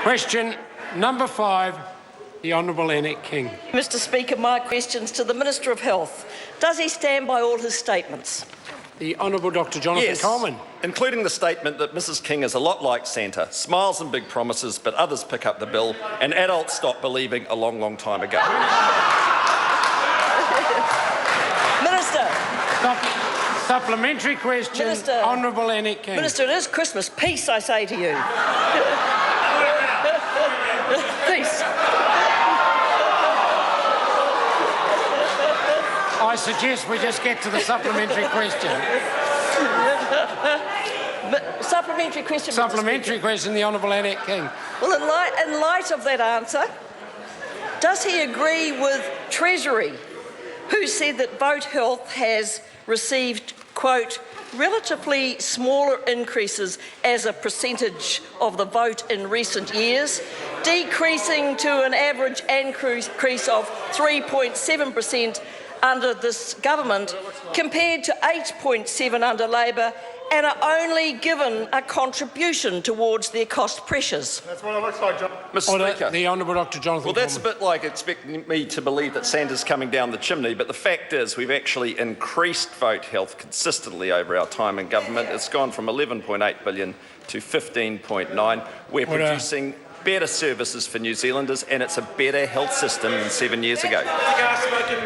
Question number 5, the Honourable Annette King. Mr Speaker, my question's to the Minister of Health. Does he stand by all his statements? The Honourable Dr Jonathan Coleman. Including the statement that Mrs King is a lot like Santa, smiles and big promises, but others pick up the bill, and adults stop believing a long, long time ago. Minister. Supplementary question, Minister. Honourable Annette King. Minister, it is Christmas. Peace, I say to you. Peace. I suggest we just get to the supplementary question. Supplementary question. Supplementary question, the Honourable Annette King. Well, in light of that answer, does he agree with Treasury, who said that Vote Health has received, quote, relatively smaller increases as a percentage of the vote in recent years, decreasing to an average increase of 3.7% under this government, compared to 8.7% under Labor, and are only given a contribution towards their cost pressures? That's what it looks like, John. Mr Speaker. The Honourable Dr Jonathan Well, that's Coleman. a bit like expecting me to believe that Santa's coming down the chimney, but the fact is we've actually increased Vote Health consistently over our time in government. It's gone from 11.8 billion to 15.9. We're producing better services for New Zealanders, and it's a better health system than 7 years ago.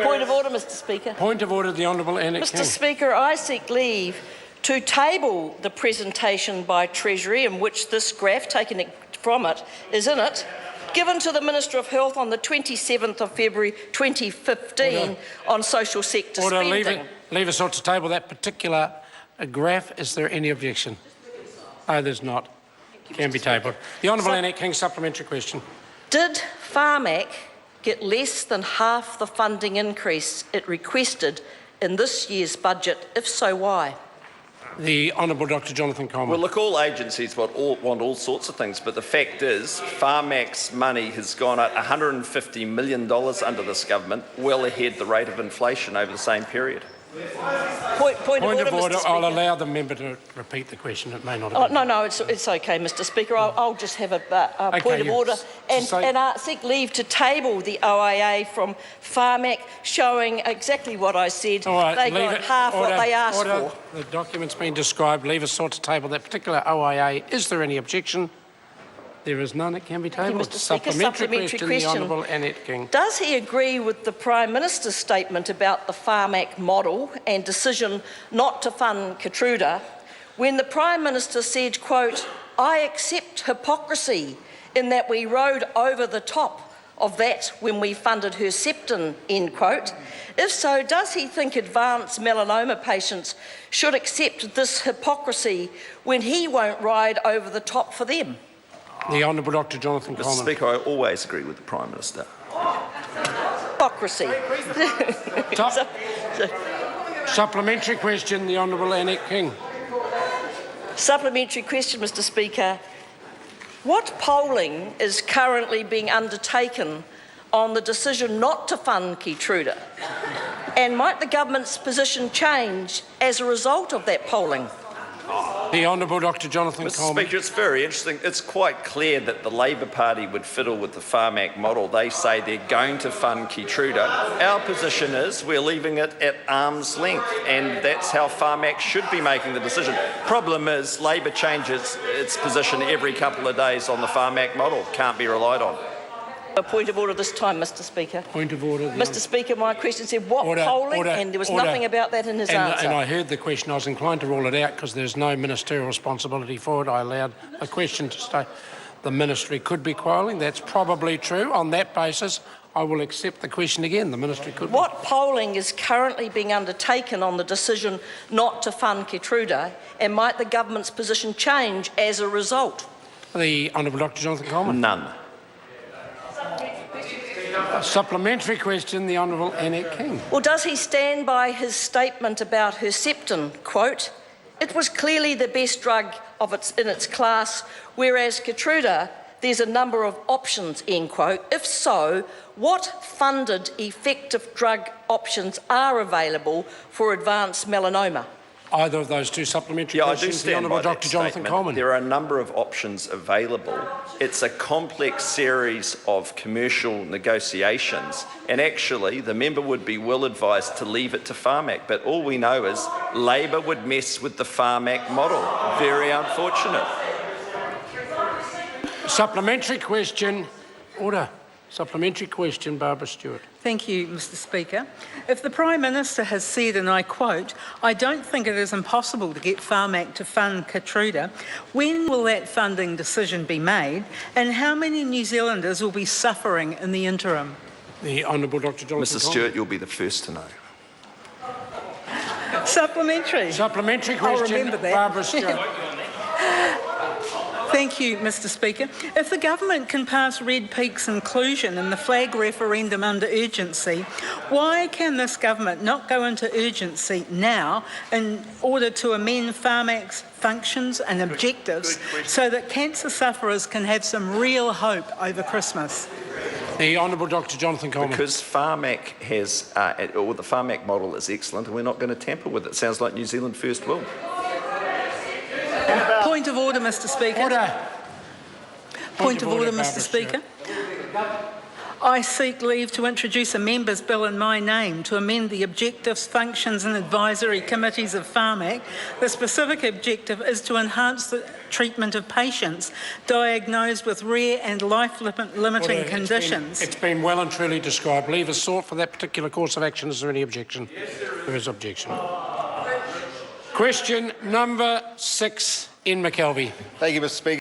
Point of order, Mr Speaker. Point of order, the Honourable Annette King. Mr Speaker, I seek leave to table the presentation by Treasury in which this graph, taken from it, is in it, given to the Minister of Health on the 27th of February 2015 on social sector spending. Leave us all to table that particular graph. Is there any objection? No, there's not. Can be tabled. The Honourable Annette King, supplementary question. Did Pharmac get less than half the funding increase it requested in this year's budget? If so, why? The Honourable Dr Jonathan Coleman. Well, look, all agencies want all sorts of things, but the fact is Pharmac's money has gone up $150 million under this government, well ahead the rate of inflation over the same period. Point of order, Mr. I'll allow the member to repeat the question. It may not have been. No, it's okay, Mr Speaker. I'll just have a point of order and seek leave to table the OIA from Pharmac, showing exactly what I said. All right, they got half what they asked for. The document's been described. Leave us all to table that particular OIA. Is there any objection? There is none. It can be tabled. Mr Speaker, supplementary question. The Honourable Annette King. Does he agree with the Prime Minister's statement about the Pharmac model and decision not to fund Keytruda, when the Prime Minister said, quote, I accept hypocrisy in that we rode over the top of that when we funded Herceptin, end quote? If so, does he think advanced melanoma patients should accept this hypocrisy when he won't ride over the top for them? The Honourable Dr Jonathan Coleman. Mr Speaker, I always agree with the Prime Minister. Hypocrisy. Supplementary question, the Honourable Annette King. Supplementary question, Mr Speaker. What polling is currently being undertaken on the decision not to fund Keytruda? And might the government's position change as a result of that polling? The Honourable Dr Jonathan Coleman. Mr Speaker, it's very interesting. It's quite clear that the Labor Party would fiddle with the Pharmac model. They say they're going to fund Keytruda. Our position is we're leaving it at arm's length, and that's how Pharmac should be making the decision. Problem is Labor changes its position every couple of days on the Pharmac model. Can't be relied on. A point of order this time, Mr Speaker. Point of order. Mr Speaker, my question said what polling, and there was nothing about that in his answer. And I heard the question. I was inclined to rule it out because there's no ministerial responsibility for it. I allowed a question to stay. The ministry could be quarrelling. That's probably true. On that basis, I will accept the question again. The ministry could What polling is currently being undertaken on the decision not to fund Keytruda, and might the government's position change as a result? The Honourable Dr Jonathan Coleman. None. A supplementary question, the Honourable Annette King. Well, does he stand by his statement about Herceptin, quote, it was clearly the best drug in its class, whereas Keytruda, there's a number of options, end quote. If so, what funded effective drug options are available for advanced melanoma? either of those two supplementary Yeah, I do questions? The stand Honourable by that Dr Jonathan statement. Coleman. There are a number of options available. It's a complex series of commercial negotiations, and actually the member would be well advised to leave it to Pharmac, but all we know is Labor would mess with the Pharmac model. Very unfortunate. Supplementary question. Order. Supplementary question, Barbara Stewart. Thank you, Mr Speaker. If the Prime Minister has said, and I quote, "I don't think it is impossible to get Pharmac to fund Keytruda," when will that funding decision be made, and how many New Zealanders will be suffering in the interim? The Honourable Dr Jonathan Mr Coleman. Stewart, you'll be the first to know. Supplementary. Supplementary I'll question, remember that. Barbara Stewart. Thank you, Mr Speaker. If the government can pass Red Peak's inclusion in the flag referendum under urgency, why can this government not go into urgency now in order to amend Pharmac's functions and objectives so that cancer sufferers can have some real hope over Christmas? The Honourable Dr Jonathan Coleman. Because Pharmac has, or the Pharmac model is excellent, and we're not going to tamper with it. Sounds like New Zealand First will. Point of order, Mr Speaker. Order. Point of order, Barbara Mr Speaker. Stewart. I seek leave to introduce a member's bill in my name to amend the objectives, functions and advisory committees of Pharmac. The specific objective is to enhance the treatment of patients diagnosed with rare and life-limiting conditions. It's been well and truly described. Leave is sought for that particular course of action. Is there any objection? There is objection. Question number 6 in McKelvey. Thank you, Mr Speaker.